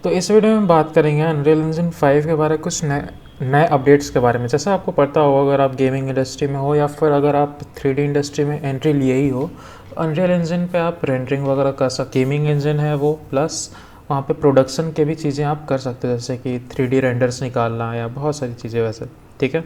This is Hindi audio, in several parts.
तो इस वीडियो में बात करेंगे अनरियल इंजन 5 के बारे में, कुछ नए अपडेट्स के बारे में। जैसा आपको पता हो, अगर आप गेमिंग इंडस्ट्री में हो या फिर अगर आप 3D इंडस्ट्री में एंट्री लिए ही हो, अनरियल इंजन पे आप रेंडरिंग वगैरह कर सकते। गेमिंग इंजन है वो, प्लस वहाँ पे प्रोडक्शन के भी चीज़ें आप कर सकते हो, जैसे कि 3D रेंडर्स निकालना या बहुत सारी चीज़ें वैसे। ठीक है,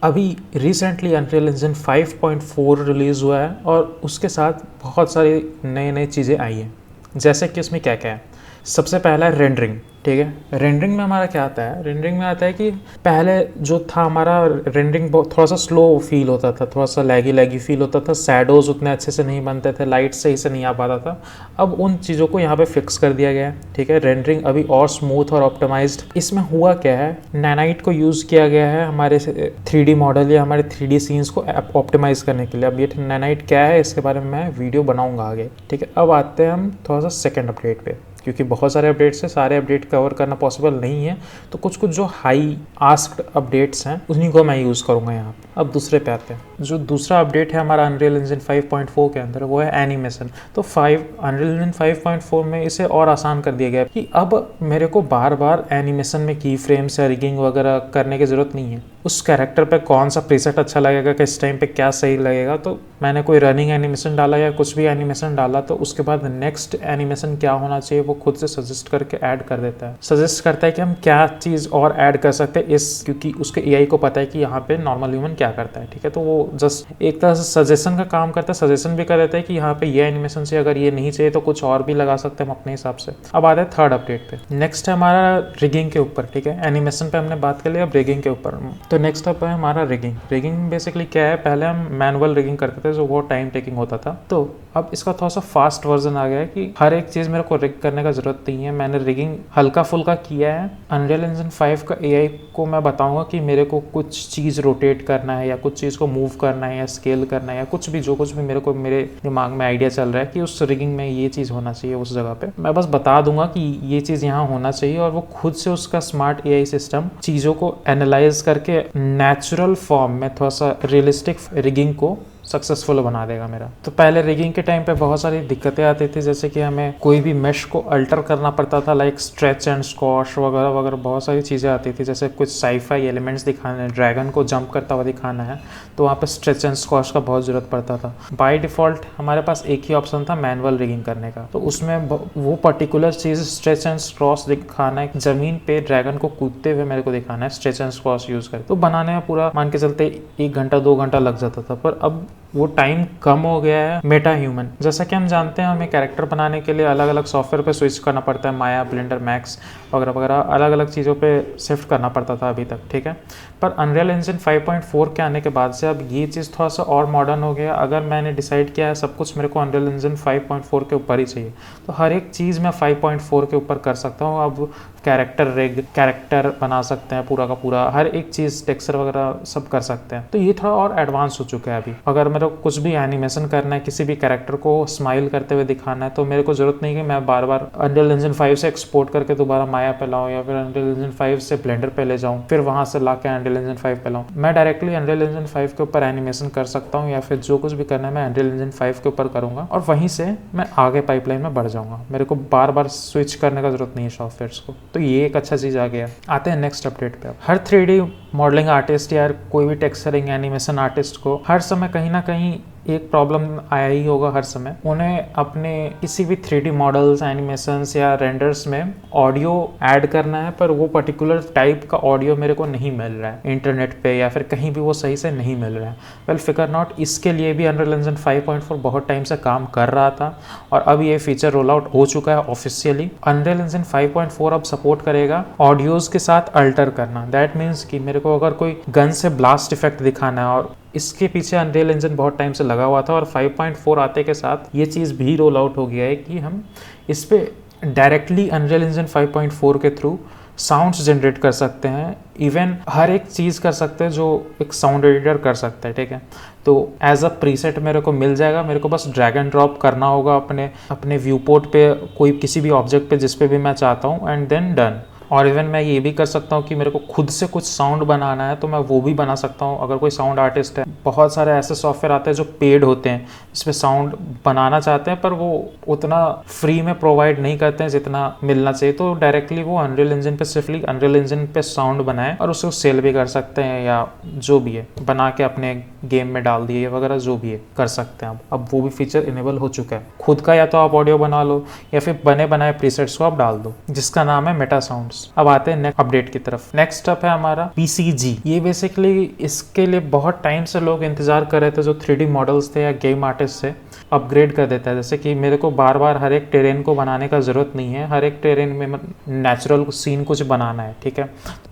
अभी रिसेंटली अनरियल इंजन 5.4 रिलीज़ हुआ है और उसके साथ बहुत सारी नई चीज़ें आई हैं। जैसे कि उसमें क्या क्या है, सबसे पहला है रेंडरिंग। ठीक है, रेंडरिंग में हमारा क्या आता है, रेंडरिंग में आता है कि पहले जो था हमारा रेंडरिंग थोड़ा सा स्लो फील होता था, थोड़ा सा लैगी फील होता था, शैडोज़ उतने अच्छे से नहीं बनते थे, लाइट सही से नहीं आ पाता था। अब उन चीज़ों को यहाँ पे फिक्स कर दिया गया है। ठीक है, रेंडरिंग अभी और स्मूथ और ऑप्टिमाइज्ड। इसमें हुआ क्या है, नैनाइट को यूज़ किया गया है हमारे 3D मॉडल या हमारे 3D सीन्स को ऑप्टिमाइज़ करने के लिए। अब ये नैनाइट क्या है, इसके बारे में मैं वीडियो बनाऊँगा आगे। ठीक है, अब आते हैं हम थोड़ा सा सेकेंड अपडेट पे, क्योंकि बहुत सारे अपडेट्स हैं, सारे अपडेट कवर करना पॉसिबल नहीं है, तो कुछ जो हाई आस्क्ड अपडेट्स हैं उन्हीं को मैं यूज़ करूँगा यहाँ। अब दूसरे पे आते हैं। जो दूसरा अपडेट है हमारा अनरियल इंजन 5.4 के अंदर, वो है एनिमेशन। तो अनरियल इंजन 5.4 में इसे और आसान कर दिया गया कि अब मेरे को बार बार एनिमेशन में की फ्रेम्स या रिगिंग वगैरह करने की ज़रूरत नहीं है। उस कैरेक्टर पे कौन सा प्रीसेट अच्छा लगेगा, किस टाइम पे क्या सही लगेगा, तो मैंने कोई रनिंग एनिमेशन डाला या कुछ भी एनिमेशन डाला, तो उसके बाद नेक्स्ट एनिमेशन क्या होना चाहिए वो खुद से सजेस्ट करके ऐड कर देता है। सजेस्ट करता है कि हम क्या चीज़ और ऐड कर सकते हैं क्योंकि उसके एआई को पता है कि यहाँ पे नॉर्मल ह्यूमन क्या करता है। ठीक है, तो वो जस्ट एक तरह से सजेशन का काम करता है, सजेशन भी कर देता है कि यहाँ पे ये एनिमेशन से अगर ये नहीं चाहिए तो कुछ और भी लगा सकते हैं हम अपने हिसाब से। अब आते हैं थर्ड अपडेट पे। नेक्स्ट है हमारा रिगिंग के ऊपर। ठीक है, एनिमेशन पे हमने बात कर ली, अब रिगिंग के ऊपर। तो नेक्स्ट अप है हमारा रिगिंग। रिगिंग बेसिकली क्या है, पहले हम मैनुअल रिगिंग करते थे जो बहुत टाइम टेकिंग होता था, तो अब इसका थोड़ा सा फास्ट वर्जन आ गया है कि हर एक चीज़ मेरे को रिग करने का जरूरत नहीं है। मैंने रिगिंग हल्का फुल्का किया है। अनरियल इंजन 5 का एआई को मैं बताऊंगा कि मेरे को कुछ चीज़ रोटेट करना है या कुछ चीज़ को मूव करना है या स्केल करना है या कुछ भी जो कुछ भी मेरे दिमाग में आइडिया चल रहा है कि उस रिगिंग में ये चीज़ होना चाहिए उस जगह पे, मैं बस बता दूंगा कि ये चीज़ यहाँ होना चाहिए और वो खुद से उसका स्मार्ट एआई सिस्टम चीज़ों को एनालाइज करके नेचुरल फॉर्म में थोड़ा सा रियलिस्टिक रिगिंग को सक्सेसफुल बना देगा मेरा। तो पहले रिगिंग के टाइम पे बहुत सारी दिक्कतें आती थी, जैसे कि हमें कोई भी मेश को अल्टर करना पड़ता था, लाइक स्ट्रेच एंड स्क्वॉश वगैरह वगैरह बहुत सारी चीज़ें आती थी। जैसे कुछ साईफाई एलिमेंट्स दिखाने हैं, ड्रैगन को जंप करता हुआ दिखाना है, तो वहाँ पे स्ट्रेच एंड स्क्वॉश का बहुत ज़रूरत पड़ता था। बाय डिफ़ॉल्ट हमारे पास एक ही ऑप्शन था मैनुअल रिगिंग करने का, तो उसमें वो पर्टिकुलर चीज़ स्ट्रेच एंड स्क्रॉस दिखाना है, ज़मीन पे ड्रैगन को कूदते हुए मेरे को दिखाना है स्ट्रेच एंड स्क्रॉस यूज़ करके। तो बनाने में पूरा मान के चलते 1 घंटा 2 घंटा लग जाता था, पर अब वो टाइम कम हो गया है। मेटा ह्यूमन, जैसा कि हम जानते हैं, हमें कैरेक्टर बनाने के लिए अलग अलग सॉफ्टवेयर पे स्विच करना पड़ता है, माया, ब्लेंडर, मैक्स वगैरह वगैरह अलग अलग चीज़ों पे शिफ्ट करना पड़ता था अभी तक। ठीक है, पर अनरियल इंजन 5.4 के आने के बाद से अब ये चीज़ थोड़ा सा और मॉडर्न हो गया। अगर मैंने डिसाइड किया है सब कुछ मेरे को अनरियल इंजन 5.4 के ऊपर ही चाहिए, तो हर एक चीज़ मैं 5.4 के ऊपर कर सकता हूँ। अब कैरेक्टर बना सकते हैं पूरा का पूरा, हर एक चीज़ टेक्सचर वगैरह सब कर सकते हैं। तो ये थोड़ा और एडवांस हो चुका है अभी। अगर मेरे को कुछ भी एनिमेशन करना है, किसी भी कैरेक्टर को स्माइल करते हुए दिखाना है, तो मेरे को जरूरत नहीं कि मैं बार बार अनरियल इंजन 5 से एक्सपोर्ट करके दोबारा माया पे लाऊं या फिर अनरियल इंजन 5 से ब्लेंडर पे ले जाऊं, फिर वहां से ला के अनरियल इंजन 5 पे लाऊं। मैं डायरेक्टली अनरियल इंजन 5 के ऊपर एनिमेशन कर सकता हूँ, या फिर जो कुछ भी करना है मैं अनरियल इंजन 5 के ऊपर करूंगा और वहीं से मैं आगे पाइपलाइन में बढ़ जाऊंगा। मेरे को बार बार स्विच करने का जरूरत नहीं है सॉफ्टवेयर को। तो ये एक अच्छा चीज़ आ गया। आते हैं नेक्स्ट अपडेट पे। हर 3D मॉडलिंग आर्टिस्ट या कोई भी टेक्सचरिंग एनिमेशन आर्टिस्ट को हर समय कहीं ना कहीं एक प्रॉब्लम आया ही होगा हर समय। उन्हें अपने किसी भी 3D मॉडल्स, एनिमेशंस या रेंडर्स में ऑडियो ऐड करना है, पर वो पर्टिकुलर टाइप का ऑडियो मेरे को नहीं मिल रहा है इंटरनेट पे या फिर कहीं भी वो सही से नहीं मिल रहा है। वेल फिकर नॉट, इसके लिए भी अनरियल इंजन 5.4 बहुत टाइम से काम कर रहा था और अब ये फीचर रोल आउट हो चुका है ऑफिशियली। अनरियल इंजन 5.4 अब सपोर्ट करेगा ऑडियोज के साथ अल्टर करना। दैट मीन्स कि मेरे को अगर कोई गन से ब्लास्ट इफेक्ट दिखाना है, और इसके पीछे अनरियल इंजन बहुत टाइम से लगा हुआ था और 5.4 आते के साथ ये चीज़ भी रोल आउट हो गया है कि हम इस पे डायरेक्टली अनरियल इंजन 5.4 के थ्रू साउंड्स जनरेट कर सकते हैं। इवन हर एक चीज़ कर सकते हैं जो एक साउंड एडिटर कर सकता है। ठीक है, तो एज अ प्रीसेट मेरे को मिल जाएगा। मेरे को बस ड्रैग एंड ड्रॉप करना होगा अपने व्यू पोर्ट पे, कोई किसी भी ऑब्जेक्ट पे जिस पे भी मैं चाहता हूँ, एंड देन डन। और इवन मैं ये भी कर सकता हूँ कि मेरे को खुद से कुछ साउंड बनाना है तो मैं वो भी बना सकता हूँ। अगर कोई साउंड आर्टिस्ट है, बहुत सारे ऐसे सॉफ्टवेयर आते हैं जो पेड होते हैं, जिसमें साउंड बनाना चाहते हैं पर वो उतना फ्री में प्रोवाइड नहीं करते हैं जितना मिलना चाहिए, तो डायरेक्टली वो अनरियल इंजन पे सिर्फली अनरियल इंजन पे साउंड बनाए और उसको सेल भी कर सकते हैं, या जो भी है बना के अपने गेम में डाल दिए वगैरह जो भी है कर सकते हैं। अब वो भी फीचर इनेबल हो चुका है। खुद का या तो आप ऑडियो बना लो या फिर बने बनाए प्रीसेट्स को आप डाल दो, जिसका नाम है मेटा साउंड्स। अब आते हैं नेक्स्ट अपडेट की तरफ। नेक्स्ट अप है हमारा PCG। ये बेसिकली इसके लिए बहुत टाइम से लोग इंतजार कर रहे थे, जो 3D मॉडल्स थे या गेम आर्टिस्ट थे, अपग्रेड कर देता है। जैसे कि मेरे को बार बार हर एक टेरेन को बनाने का ज़रूरत नहीं है, हर एक टेरेन में नेचुरल सीन कुछ बनाना है, ठीक है।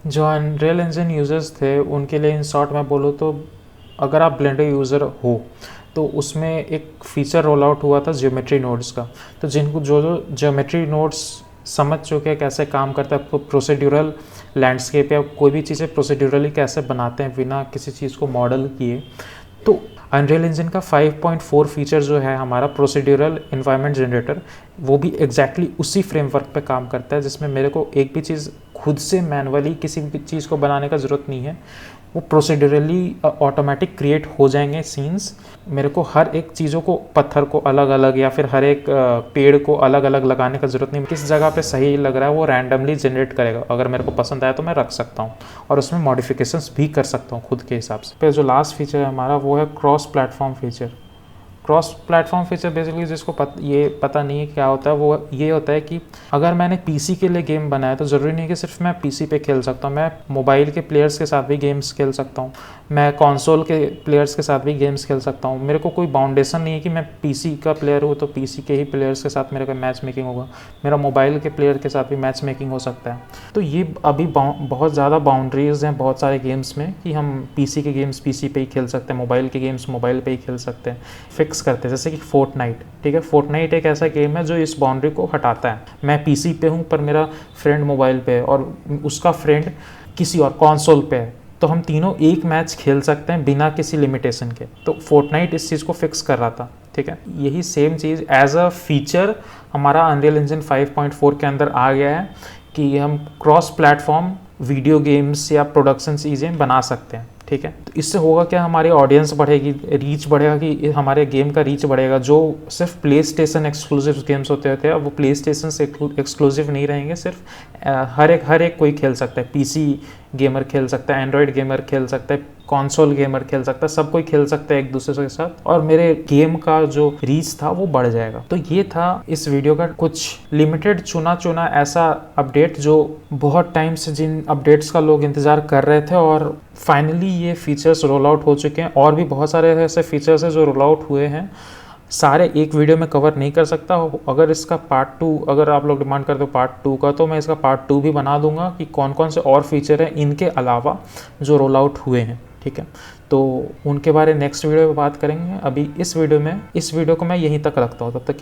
जो अनरियल इंजन यूजर्स थे उनके लिए इन शॉर्ट में बोलूँ तो, अगर आप ब्लेंडर यूज़र हो तो उसमें एक फीचर रोल आउट हुआ था ज्योमेट्री नोड्स का। तो जिनको जो ज्योमेट्री नोड्स समझ चुके हैं कैसे काम करता है, प्रोसीड्यूरल लैंडस्केप या कोई भी चीज़ें प्रोसीड्यूरली कैसे बनाते हैं बिना किसी चीज़ को मॉडल किए, तो अनरियल इंजन का 5.4 फीचर जो है हमारा प्रोसीड्यूरल एनवायरनमेंट जनरेटर, वो भी एग्जैक्टली उसी फ्रेमवर्क पे काम करता है, जिसमें मेरे को एक भी चीज़ खुद से मैनुअली किसी भी चीज़ को बनाने का ज़रूरत नहीं है। वो प्रोसीड्यूरली ऑटोमेटिक क्रिएट हो जाएंगे सीन्स। मेरे को हर एक चीज़ों को, पत्थर को अलग अलग या फिर हर एक पेड़ को अलग अलग लगाने का ज़रूरत नहीं। किस जगह पे सही लग रहा है वो रैंडमली जनरेट करेगा। अगर मेरे को पसंद आया तो मैं रख सकता हूँ और उसमें मॉडिफिकेशंस भी कर सकता हूँ खुद के हिसाब से। फिर जो लास्ट फीचर है हमारा वो है cross platform feature. Cross platform feature basically जिसको ये पता नहीं है क्या होता है, वो ये होता है कि अगर मैंने पीसी के लिए गेम बनाया तो ज़रूरी नहीं कि सिर्फ मैं पीसी पे खेल सकता हूँ, मैं मोबाइल के प्लेयर्स के साथ भी गेम्स खेल सकता हूँ, मैं कंसोल के प्लेयर्स के साथ भी गेम्स खेल सकता हूँ। मेरे को कोई बाउंडेशन नहीं है कि मैं पीसी का प्लेयर हूँ तो पीसी के ही प्लेयर्स के साथ मेरे को मैच मेकिंग होगा, मेरा मोबाइल के प्लेयर के साथ भी मैच मेकिंग हो सकता है। तो ये अभी बहुत ज़्यादा बाउंड्रीज हैं बहुत सारे गेम्स में कि हम पीसी के गेम्स पीसी पे ही खेल सकते हैं, मोबाइल के गेम्स मोबाइल पे ही खेल सकते हैं, फिक्स करते हैं। जैसे कि फोर्टनाइट, ठीक है, फोर्टनाइट एक ऐसा गेम है जो इस बाउंड्री को हटाता है। मैं पीसी पे हूँ पर मेरा फ्रेंड मोबाइल पे है और उसका फ्रेंड किसी और कंसोल पे है, तो हम तीनों एक मैच खेल सकते हैं बिना किसी लिमिटेशन के। तो फोर्टनाइट इस चीज़ को फिक्स कर रहा था, ठीक है। यही सेम चीज़ एज अ फीचर हमारा अनरियल इंजन 5.4 के अंदर आ गया है कि हम क्रॉस प्लेटफॉर्म वीडियो गेम्स या प्रोडक्शन चीज़ें बना सकते हैं, ठीक है। तो इससे होगा क्या, हमारी ऑडियंस बढ़ेगी, रीच बढ़ेगा, कि हमारे गेम का रीच बढ़ेगा। जो सिर्फ प्ले स्टेशन एक्सक्लूसिव गेम्स होते थे अब वो प्ले स्टेशन से एक्सक्लूसिव नहीं रहेंगे, सिर्फ हर एक कोई खेल सकता है। पीसी गेमर खेल सकता है, एंड्रॉयड गेमर खेल सकता है, कंसोल गेमर खेल सकता है, सब कोई खेल सकता है एक दूसरे के साथ, और मेरे गेम का जो रीच था वो बढ़ जाएगा। तो ये था इस वीडियो का कुछ लिमिटेड चुना ऐसा अपडेट जो बहुत टाइम से जिन अपडेट्स का लोग इंतजार कर रहे थे, और फाइनली ये फीचर्स रोल आउट हो चुके हैं। और भी बहुत सारे ऐसे फीचर्स हैं जो रोल आउट हुए हैं, सारे एक वीडियो में कवर नहीं कर सकता। अगर इसका पार्ट 2 अगर आप लोग डिमांड करते हो पार्ट 2 का, तो मैं इसका पार्ट 2 भी बना दूंगा कि कौन कौन से और फीचर हैं इनके अलावा जो रोल आउट हुए हैं, ठीक है। तो उनके बारे नेक्स्ट वीडियो में बात करेंगे। अभी इस वीडियो को मैं यहीं तक रखता हूँ, तब तक के लिए